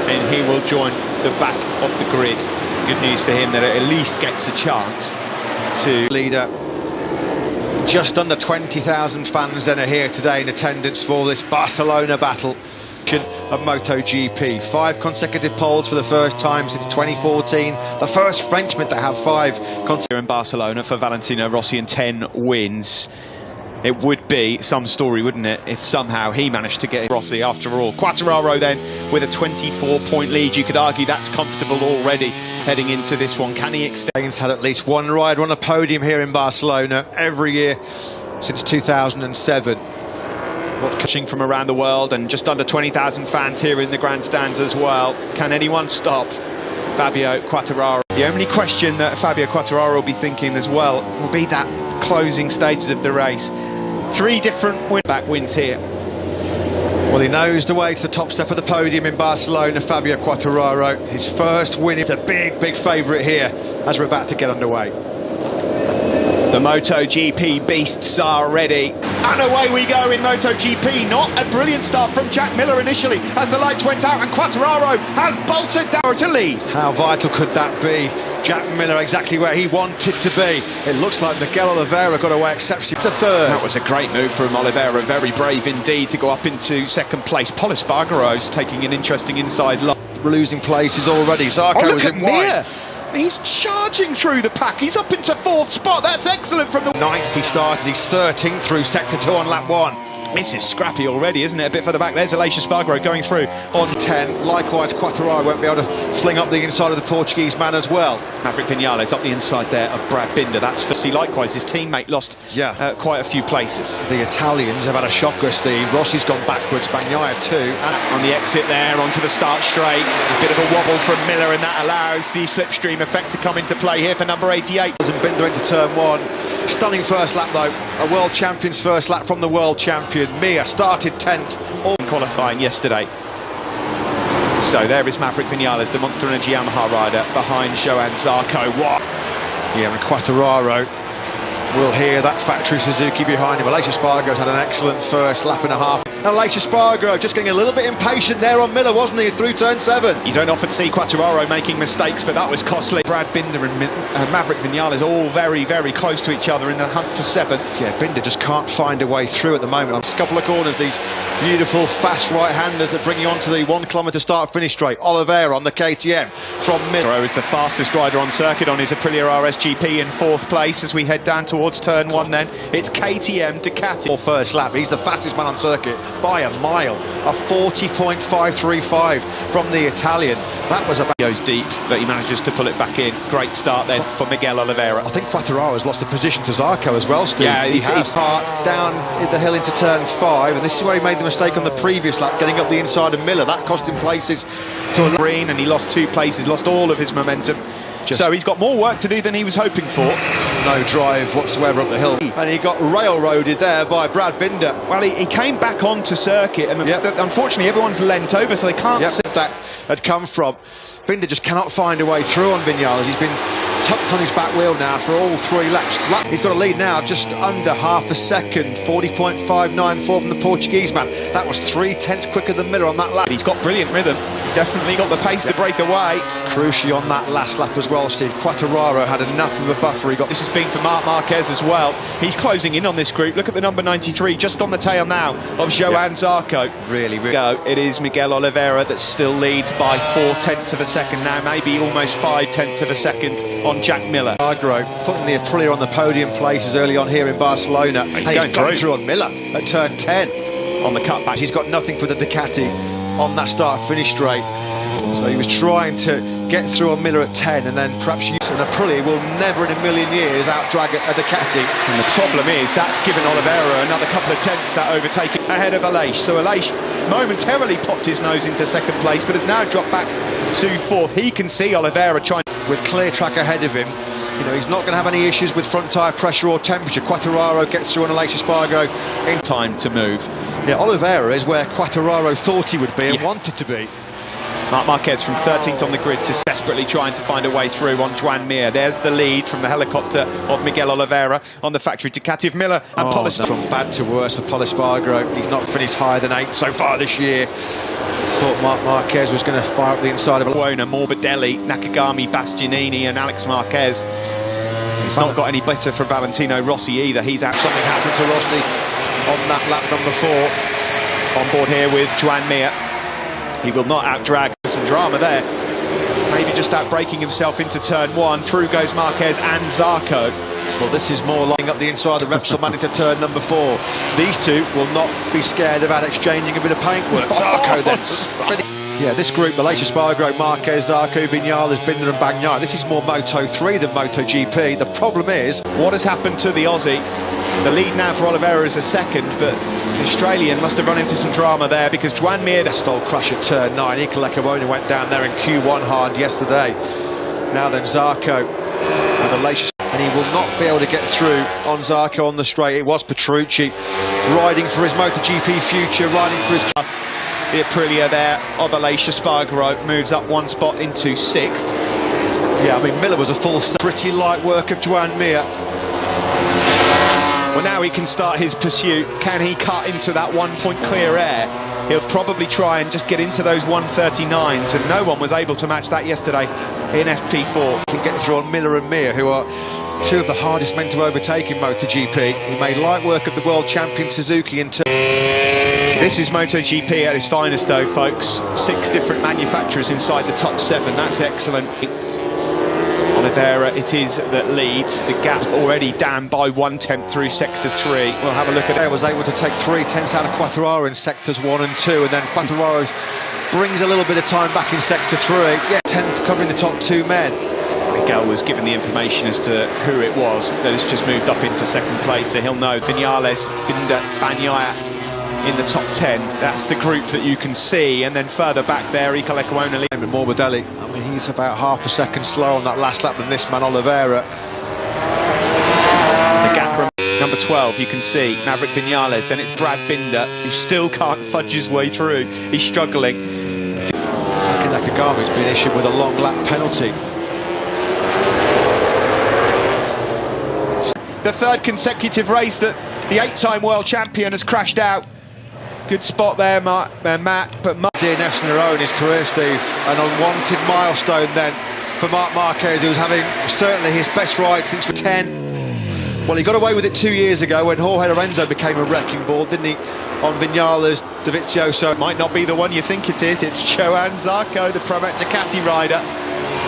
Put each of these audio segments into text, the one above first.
and he will join the back of the grid. Good news for him that it at least gets a chance to leader. Just under 20,000 fans then are here today in attendance for this Barcelona battle of MotoGP. 5 consecutive poles for the first time since 2014. The first Frenchman to have 5 consecutive in Barcelona for Valentino Rossi and 10 wins. It would be some story, wouldn't it, if somehow he managed to get Rossi after all. Quartararo then with a 24-point lead. You could argue that's comfortable already heading into this one. Can he extend? He's had at least one rider on a podium here in Barcelona every year since 2007. Watching from around the world, and just under 20,000 fans here in the grandstands as well. Can anyone stop Fabio Quartararo? The only question that Fabio Quartararo will be thinking as well will be that closing stages of the race. 3 different back wins here. Well, he knows the way to the top step of the podium in Barcelona, Fabio Quartararo. His first win is the big favourite here as we're about to get underway. The MotoGP beasts are ready. And away we go in MotoGP. Not a brilliant start from Jack Miller initially as the lights went out, and Quartararo has bolted down to lead. How vital could that be? Jack Miller exactly where he wanted to be. It looks like Miguel Oliveira got away exceptionally to third. That was a great move from Oliveira. Very brave indeed to go up into second place. Paul Espargaro's taking an interesting inside line. We're losing places already. Zarco was in wide. He's charging through the pack. He's up into 4th spot. That's excellent from the 9th he started. He's 13th through sector 2 on lap 1. This is scrappy already, isn't it? A bit further back. There's Aleix Espargaro going through on 10. Likewise, Quartararo won't be able to fling up the inside of the Portuguese man as well. Maverick Vinales up the inside there of Brad Binder. That's for likewise. His teammate lost quite a few places. The Italians have had a shocker, Steve. Rossi's gone backwards. Bagnaia too. And on the exit there, onto the start straight. A bit of a wobble from Miller, and that allows the slipstream effect to come into play here for number 88. And Binder into turn 1. Stunning first lap though. A world champion's first lap from the world champion. Mir started 10th. All qualifying yesterday. So there is Maverick Vinales, the Monster Energy Yamaha rider, behind Johann Zarco. What? Yeah, and Quartararo will hear that factory Suzuki behind him. Aleix Espargaro's had an excellent first lap and a half. And Aleix Espargaro just getting a little bit impatient there on Miller, wasn't he, through turn 7? You don't often see Quartararo making mistakes, but that was costly. Brad Binder and Maverick Vinales all very close to each other in the hunt for 7th. Yeah, Binder just can't find a way through at the moment. On a couple of corners, these beautiful fast right-handers that bring you onto the 1 kilometre start-finish straight. Oliveira on the KTM from Miller. Is the fastest rider on circuit on his Aprilia RSGP in 4th place as we head down towards turn 1 then. It's KTM Ducati. Or first lap, he's the fastest man on circuit by a mile. A 40.535 from the Italian. That was about... Goes deep, but he manages to pull it back in. Great start then for Miguel Oliveira. I think Quartararo's lost the position to Zarco as well, Steve. Yeah, he has. Down the hill into turn 5, and this is where he made the mistake on the previous lap, getting up the inside of Miller. That cost him places to green, and he lost 2 places, lost all of his momentum. So he's got more work to do than he was hoping for. No drive whatsoever up the hill. And he got railroaded there by Brad Binder. Well, he came back onto circuit, and unfortunately everyone's leant over, so they can't see that had come from. Binder just cannot find a way through on Vinales. He's been tucked on his back wheel now for all 3 laps. He's got a lead now just under half a second, 40.594 from the Portuguese man. That was 3/10 quicker than Miller on that lap. He's got brilliant rhythm. Definitely got the pace to break away. Crucially on that last lap as well, Steve. Quartararo had enough of a buffer. This has been for Marc Marquez as well. He's closing in on this group. Look at the number 93 just on the tail now of Johann Zarco. Really. It is Miguel Oliveira that still leads by 4/10 of a second now, maybe almost 5/10 of a second on Jack Miller. Agro putting the Aprilia on the podium places early on here in Barcelona. He's going through on Miller at turn 10 on the cutback. He's got nothing for the Ducati on that start-finish straight. So he was trying to get through on Miller at 10, and then perhaps use an Aprilia will never in a million years out-drag a Ducati. And the problem is that's given Oliveira another couple of tenths, that overtaking ahead of Aleix. So Aleix momentarily popped his nose into second place, but has now dropped back to 4th. He can see Oliveira trying with clear track ahead of him. You know, he's not going to have any issues with front tyre pressure or temperature. Quartararo gets through on Aleix Espargaro in time to move. Yeah, Oliveira is where Quartararo thought he would be and wanted to be. Marquez from 13th on the grid to desperately trying to find a way through on Joan Mir. There's the lead from the helicopter of Miguel Oliveira on the factory Ducati of Miller and Pol Espargaro. From bad to worse for Pol Espargaro. He's not finished higher than 8th so far this year. Thought Marquez was going to fire up the inside of Morbidelli, Nakagami, Bastianini and Alex Marquez. It's not got any better for Valentino Rossi either. He's out. Something happened to Rossi on that lap number 4. On board here with Joan Mir. He will not outdrag. Some drama there. Maybe just outbraking himself into turn 1. Through goes Marquez and Zarco. Well, this is more lining up the inside of the Repsol man into turn number 4. These two will not be scared about exchanging a bit of paintwork. Zarco then spinning. Yeah, this group, Malaysia, Espargaro, Marquez, Zarco, Vinales, Binder and Bagnaia, this is more Moto3 than MotoGP. The problem is, what has happened to the Aussie? The lead now for Oliveira is a second, but the Australian must have run into some drama there because Joan Mir stole crash at turn 9. Iker went down there in Q1 hard yesterday. Now then, Zarco and Malaysia, and he will not be able to get through on Zarco on the straight. It was Petrucci riding for his MotoGP future, riding for his cast. The Aprilia there of Malaysia. Espargaro moves up 1 spot into 6th. Yeah, I mean, Miller was a full set. Pretty light work of Joan Mir. Well, now he can start his pursuit. Can he cut into that 1 point clear air? He'll probably try and just get into those 139s, and no one was able to match that yesterday in FP4. Can get through on Miller and Mir, who are two of the hardest men to overtake in MotoGP. He made light work of the world champion Suzuki in turn. This is MotoGP at its finest though, folks. 6 different manufacturers inside the top 7. That's excellent. Oliveira it is that leads. The gap already down by 1/10 through sector 3. We'll have a look at it. He was able to take 3/10 out of Quartararo in sectors 1 and 2, and then Quartararo brings a little bit of time back in sector 3. Yeah, 10th covering the top 2 men. Miguel was given the information as to who it was that has just moved up into 2nd place, so he'll know. Vinales, Binder, Bagnaia in the top 10. That's the group that you can see, and then further back there, Iker Lecuona. Morbidelli, I mean, he's about half a second slower on that last lap than this man, Oliveira. The gap from number 12, you can see Maverick Vinales, then it's Brad Binder, who still can't fudge his way through. He's struggling. Nakagami's been issued with a long lap penalty. The 3rd consecutive race that the 8-time world champion has crashed out. Good spot there, Matt, but DNFs in a row in his career, Steve. An unwanted milestone then for Marc Marquez, who was having certainly his best ride since for 10. Well, he got away with it 2 years ago when Jorge Lorenzo became a wrecking ball, didn't he? On Vinales, Dovizioso. It might not be the one you think it is. It's Joan Zarco, the Private Ducati rider.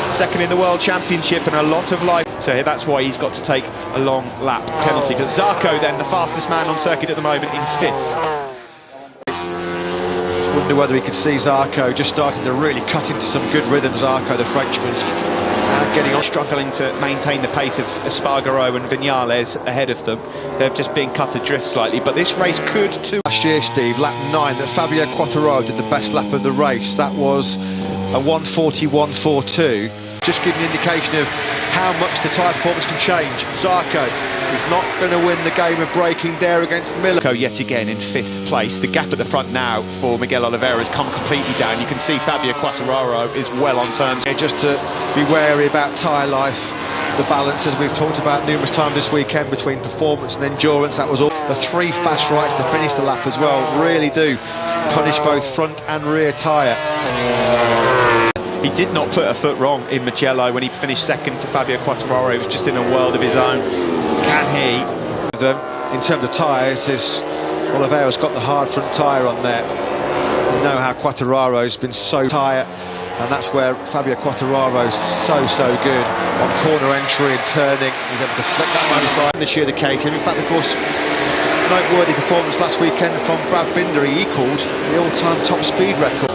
2nd in the World Championship and a lot of life. So that's why he's got to take a long lap penalty. But Zarco then, the fastest man on circuit at the moment, in 5th. Wonder whether he could see Zarco just starting to really cut into some good rhythm. Zarco, the Frenchman, getting on, struggling to maintain the pace of Espargaro and Vinales ahead of them. They're just being cut adrift slightly, but this race could too. Last year, Steve, lap 9, that Fabio Quartararo did the best lap of the race. That was a 1:41.42. Just giving an indication of how much the tyre performance can change. Zarco is not going to win the game of braking there against Miller. Yet again in 5th place. The gap at the front now for Miguel Oliveira has come completely down. You can see Fabio Quartararo is well on terms. Just to be wary about tyre life, the balance, as we've talked about numerous times this weekend, between performance and endurance. That was all. The 3 fast rights to finish the lap as well really do punish both front and rear tyre. He did not put a foot wrong in Mugello when he finished 2nd to Fabio Quartararo. He was just in a world of his own. Can he? In terms of tyres, Oliveira's got the hard front tyre on there. You know how Quartararo's been so tyre, and that's where Fabio Quartararo's so good on corner entry and turning. He's able to flick that one aside. This year the case, and in fact, of course, noteworthy performance last weekend from Brad Binder. He equalled the all-time top speed record.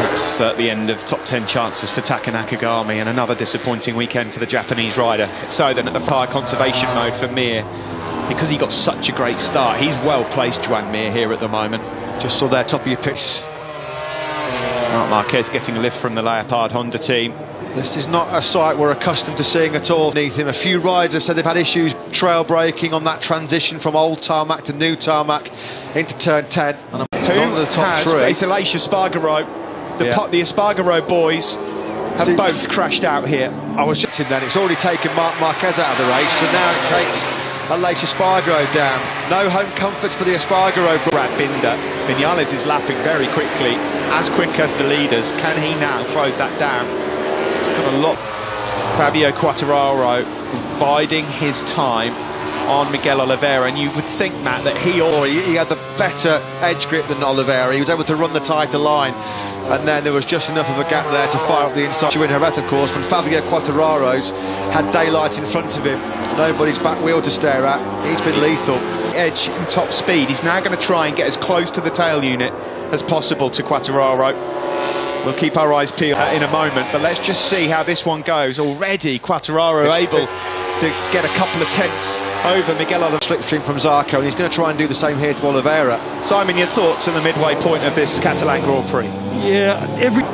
That's the end of top 10 chances for Taka Nakagami, and another disappointing weekend for the Japanese rider. So then at the fire conservation mode for Mir, because he got such a great start, he's well placed, Joan Mir, here at the moment. Just saw their top of your pitch. Marquez getting a lift from the Leopard Honda team. This is not a sight we're accustomed to seeing at all beneath him. A few riders have said they've had issues trail braking on that transition from old tarmac to new tarmac into turn 10. And Who the top has 3. It's Malaysia Espargaro. The Espargaro boys have both crashed out here. I was just then. It's already taken Marquez out of the race, and now it takes Aleix Espargaro down. No home comforts for the Espargaro. Brad Binder. Vinales is lapping very quickly, as quick as the leaders. Can he now close that down? It's got a lot. Fabio Quartararo biding his time on Miguel Oliveira, and you would think, Matt, that he had the better edge grip than Oliveira. He was able to run the tighter line, and then there was just enough of a gap there to fire up the inside. In Jerez, of course, when Fabio Quartararo's had daylight in front of him, nobody's back wheel to stare at. He's been lethal. Edge in top speed. He's now going to try and get as close to the tail unit as possible to Quartararo. We'll keep our eyes peeled in a moment, but let's just see how this one goes. Already Quartararo able to get a couple of tenths over Miguel Oliveira. Slipstream from Zarco, and he's going to try and do the same here to Oliveira. Simon, your thoughts on the midway point of this Catalan Grand Prix? Yeah,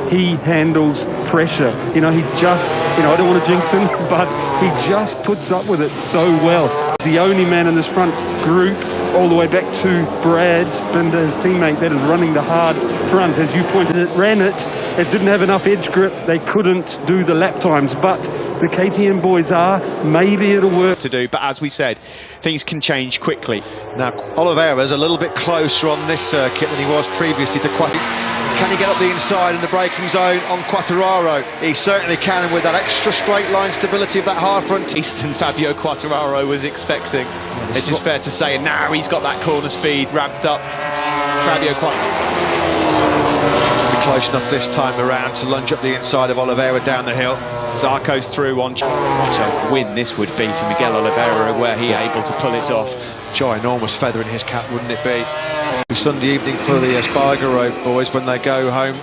he handles pressure. You know, he just, I don't want to jinx him, but he just puts up with it so well. He's the only man in this front group, all the way back to Brad Binder, his teammate, that is running the hard front. As you pointed, it didn't have enough edge grip. They couldn't do the lap times, but the KTM boys maybe it'll work. To do, but as we said, things can change quickly. Now, Oliveira's a little bit closer on this circuit than he was previously to Can he get up the inside in the braking zone on Quartararo? He certainly can, and with that extra straight line stability of that hard front. Than Fabio Quartararo was expecting. It is fair to say, and now he's got that corner speed ramped up. Fabio Quartararo close enough this time around to lunge up the inside of Oliveira down the hill. Zarco's through on. What a win this would be for Miguel Oliveira, were he able to pull it off. Ginormous feather in his cap, wouldn't it be? Sunday evening for the Espargaro boys when they go home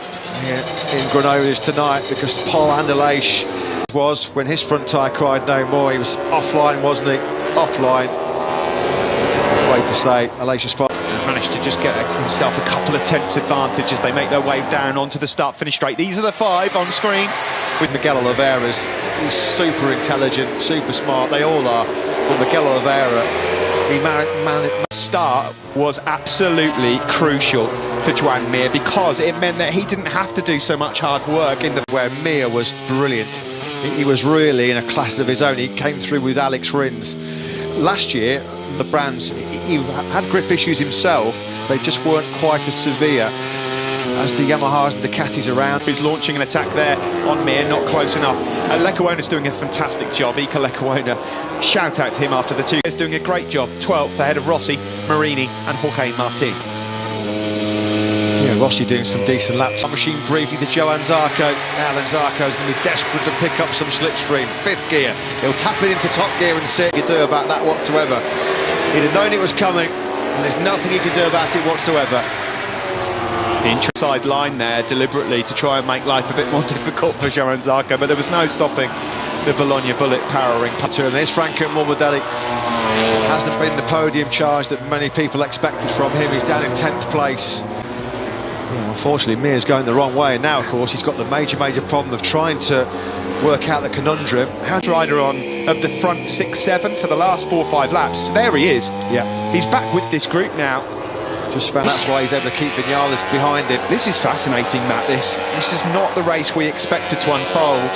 here in Granollers tonight, because Paul Aleix was, when his front tyre cried no more, he was offline, wasn't he? Offline. Afraid to say, Aleix Espargaro has managed to just get himself a couple of tenths advantage as they make their way down onto the start-finish straight. These are the five on screen. With Miguel Oliveira's, he's super intelligent, super smart, they all are. But Miguel Oliveira, start was absolutely crucial for Joan Mir, because it meant that he didn't have to do so much hard work in the where Mir was brilliant. He was really in a class of his own. He came through with Alex Rins. Last year, the brands, he had grip issues himself, they just weren't quite as severe as the Yamahas and Ducatis around. He's launching an attack there on Mir, not close enough. Lecuona's doing a fantastic job. Ika Lecuona, shout out to him after the two. He's doing a great job. 12th ahead of Rossi, Marini and Jorge Martin. Yeah, Rossi doing some decent laps. Machine briefly to Johan Zarco. Now then Zarco's going to be desperate to pick up some slipstream. 5th gear. He'll tap it into top gear and see what you do about that whatsoever. He'd have known it was coming, and there's nothing he can do about it whatsoever. Inside line there deliberately to try and make life a bit more difficult for Johan Zarco, but there was no stopping the Bologna Bullet powering putter. And there's Franco Morbidelli. Hasn't been the podium charge that many people expected from him. He's down in 10th place. Yeah, unfortunately, Mir's going the wrong way, and now, of course, he's got the major problem of trying to work out the conundrum. How's rider on of the front 6-7 for the last 4-5 laps? There he is. Yeah, he's back with this group now. Just found that's why he's able to keep Vinales behind him. This is fascinating, Matt. This is not the race we expected to unfold,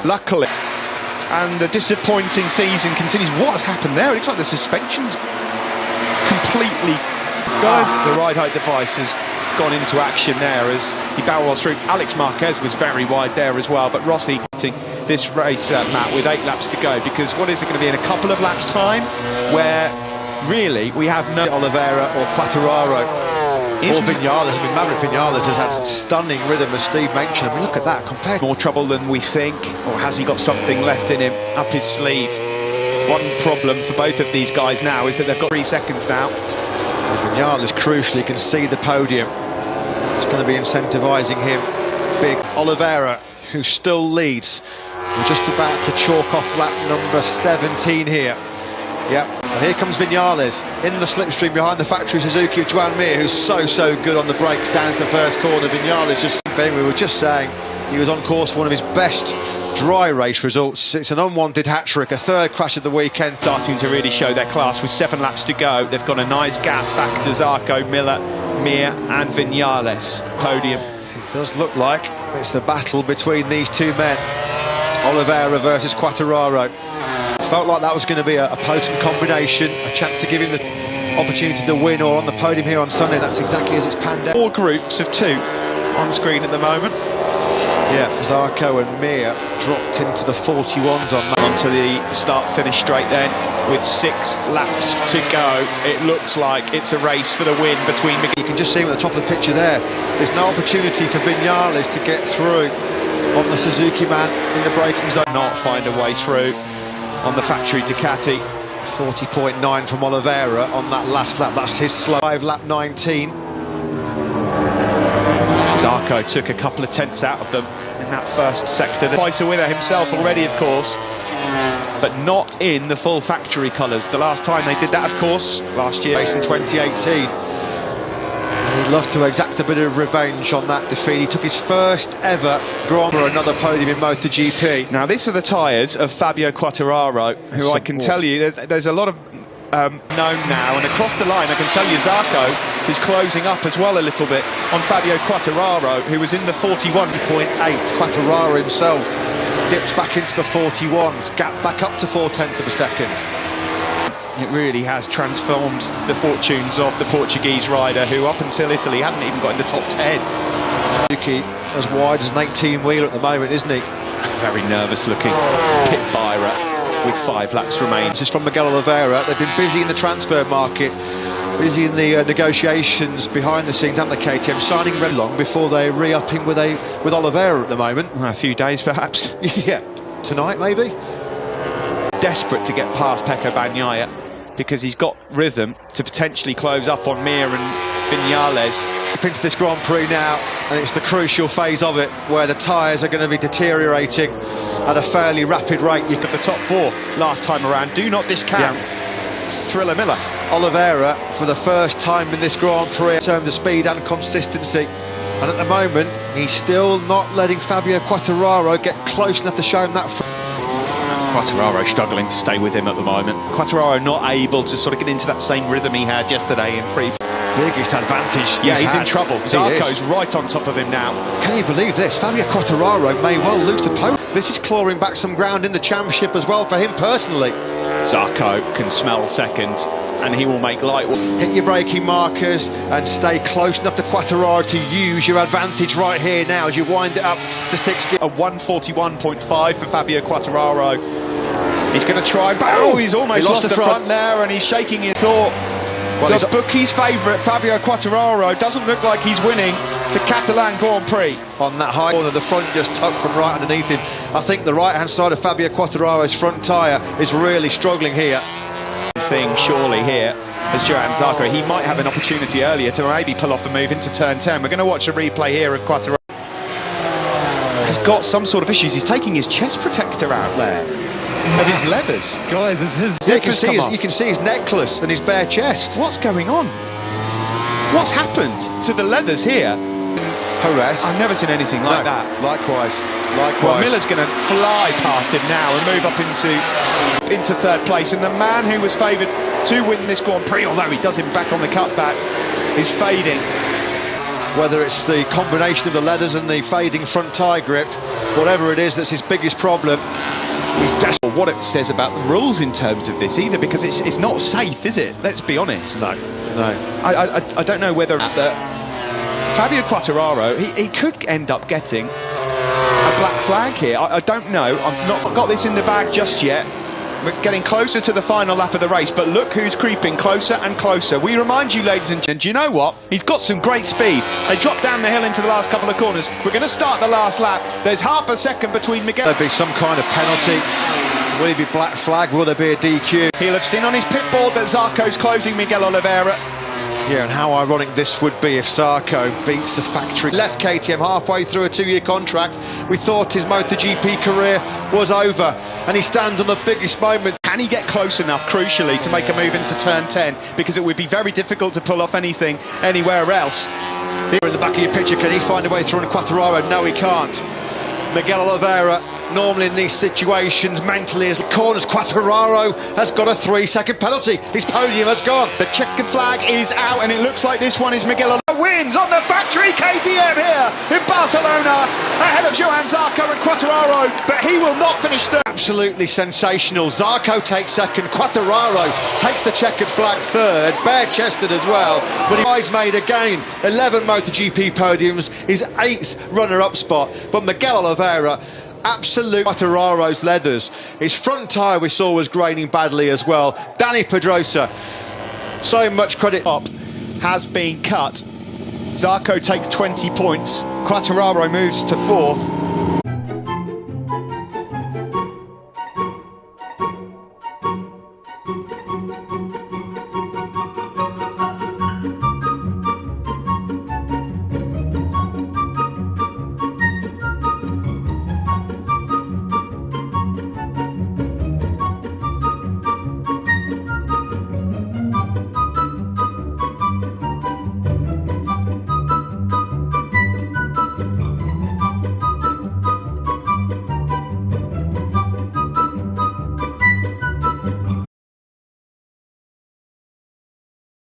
luckily. And the disappointing season continues. What has happened there? It looks like the suspension's completely... The ride height device has gone into action there as he barrel rolls through. Alex Marquez was very wide there as well, but Rossi this race, Matt, with 8 laps to go, because what is it going to be in a couple of laps' time, where really we have no Oliveira or Quartararo or Vinales. I mean, Maverick Vinales has had stunning rhythm, as Steve mentioned. I mean, look at that, compared. More trouble than we think, or has he got something left in him up his sleeve? One problem for both of these guys now is that they've got 3 seconds now. Vinales crucially can see the podium. It's going to be incentivising him big. Oliveira, who still leads. We're just about to chalk off lap number 17 here. Yep, and here comes Vinales in the slipstream behind the factory Suzuki of Joan Mir, who's so good on the brakes down into the first corner. Vinales just, we were just saying, he was on course for one of his best dry race results. It's an unwanted hat-trick, a 3rd crash of the weekend. Starting to really show their class with 7 laps to go. They've got a nice gap back to Zarco, Miller, Mir and Vinales. Podium It does look like it's a battle between these two men, Oliviera versus Quartararo. Felt like that was going to be a potent combination, a chance to give him the opportunity to win or on the podium here on Sunday. That's exactly as it's panned out. 4 groups of 2 on screen at the moment. Yeah, Zarco and Mir dropped into the 41s on that. Onto the start-finish straight then, with 6 laps to go. It looks like it's a race for the win between Miguel. You can just see him at the top of the picture there. There's no opportunity for Vinales to get through on the Suzuki man in the braking zone. Not find a way through on the factory Ducati. 40.9 from Oliviera on that last lap. That's his slow lap 19. Zarco took a couple of tenths out of them in that first sector. Twice a winner himself already, of course, but not in the full factory colours. The last time they did that, of course, last year. Race in 2018. He'd love to exact a bit of revenge on that defeat. He took his first ever Grand Prix for another podium in MotoGP. Now, these are the tyres of Fabio Quartararo, who I can tell you, there's a lot of known now, and across the line I can tell you Zarco is closing up as well a little bit on Fabio Quartararo, who was in the 41.8. Quartararo himself dips back into the 41s, gap back up to 0.4 of a second. It really has transformed the fortunes of the Portuguese rider, who up until Italy hadn't even got in the top 10. Suzuki as wide as an 18-wheeler at the moment, isn't he? Very nervous looking pit Byra with 5 laps remaining. This is from Miguel Oliveira. They've been busy in the transfer market, busy in the negotiations behind the scenes, and the KTM signing very long before they're re-upping with Oliveira at the moment. Well, a few days perhaps. Yeah, tonight maybe. Desperate to get past Pecco Bagnaia because he's got rhythm to potentially close up on Mir and Vinales. Up into this Grand Prix now, and it's the crucial phase of it where the tyres are going to be deteriorating at a fairly rapid rate. You got the top 4 last time around. Do not discount Thriller Miller. Oliveira, for the first time in this Grand Prix in terms of speed and consistency, and at the moment he's still not letting Fabio Quartararo get close enough to show him that. Quartararo struggling to stay with him at the moment. Quartararo not able to sort of get into that same rhythm he had yesterday in free. Biggest advantage. Yeah, he's in trouble. Zarco's right on top of him now. Can you believe this? Fabio Quartararo may well lose the podium. This is clawing back some ground in the championship as well for him personally. Zarco can smell second, and he will make light. Hit your braking markers and stay close enough to Quartararo to use your advantage right here now as you wind it up to 6 gears. A 141.5 for Fabio Quartararo. He's going to try. Oh, he's almost lost the front there, and he's shaking his thought. Well, the bookie's favourite, Fabio Quartararo, doesn't look like he's winning the Catalan Grand Prix. On that high corner, the front just tucked from right underneath him. I think the right-hand side of Fabio Quartararo's front tyre is really struggling here. Thing surely here as Johan Zarco. He might have an opportunity earlier to maybe pull off the move into turn 10. We're going to watch a replay here of Quartararo. Has got some sort of issues. He's taking his chest protector out there of his leathers. Guys, it's his you can see his necklace and his bare chest. What's going on? What's happened to the leathers here? Jerez. I've never seen anything like that. Likewise. Well, Miller's going to fly past him now and move up into third place. And the man who was favoured to win this Grand Prix, although he does him back on the cutback, is fading. Whether it's the combination of the leathers and the fading front tyre grip, whatever it is, that's his biggest problem. He's desperate what it says about the rules in terms of this either, because it's not safe, is it? Let's be honest. No. I don't know whether Fabio Quartararo, he could end up getting a black flag here. I don't know. I've not got this in the bag just yet. We're getting closer to the final lap of the race, but look who's creeping closer and closer. We remind you, ladies and gentlemen, do you know what? He's got some great speed. They drop down the hill into the last couple of corners. We're going to start the last lap. There's half a second between Miguel. There'll be some kind of penalty. Will it be black flag? Will there be a DQ? He'll have seen on his pit board that Zarco's closing Miguel Oliveira. Yeah, and how ironic this would be if Zarco beats the factory. Left KTM halfway through a 2-year contract. We thought his MotoGP career was over, and he stands on the biggest moment. Can he get close enough, crucially, to make a move into turn 10? Because it would be very difficult to pull off anything anywhere else. Here in the back of your picture, can he find a way through on Quartararo? No, he can't. Miguel Oliveira, normally in these situations, mentally as corners. Quartararo has got a 3-second penalty. His podium has gone. The checkered flag is out, and it looks like this one is Miguel Oliveira wins on the factory KTM here in Barcelona ahead of Johann Zarco and Quartararo, but he will not finish third. Absolutely sensational. Zarco takes second, Quartararo takes the checkered flag third, bare-chested as well, but he's made again 11 MotoGP podiums, his 8th runner-up spot, but Miguel Oliveira, absolute Quartararo's leathers. His front tyre we saw was graining badly as well. Danny Pedrosa, so much credit. Up has been cut. Zarco takes 20 points. Quartararo moves to 4th.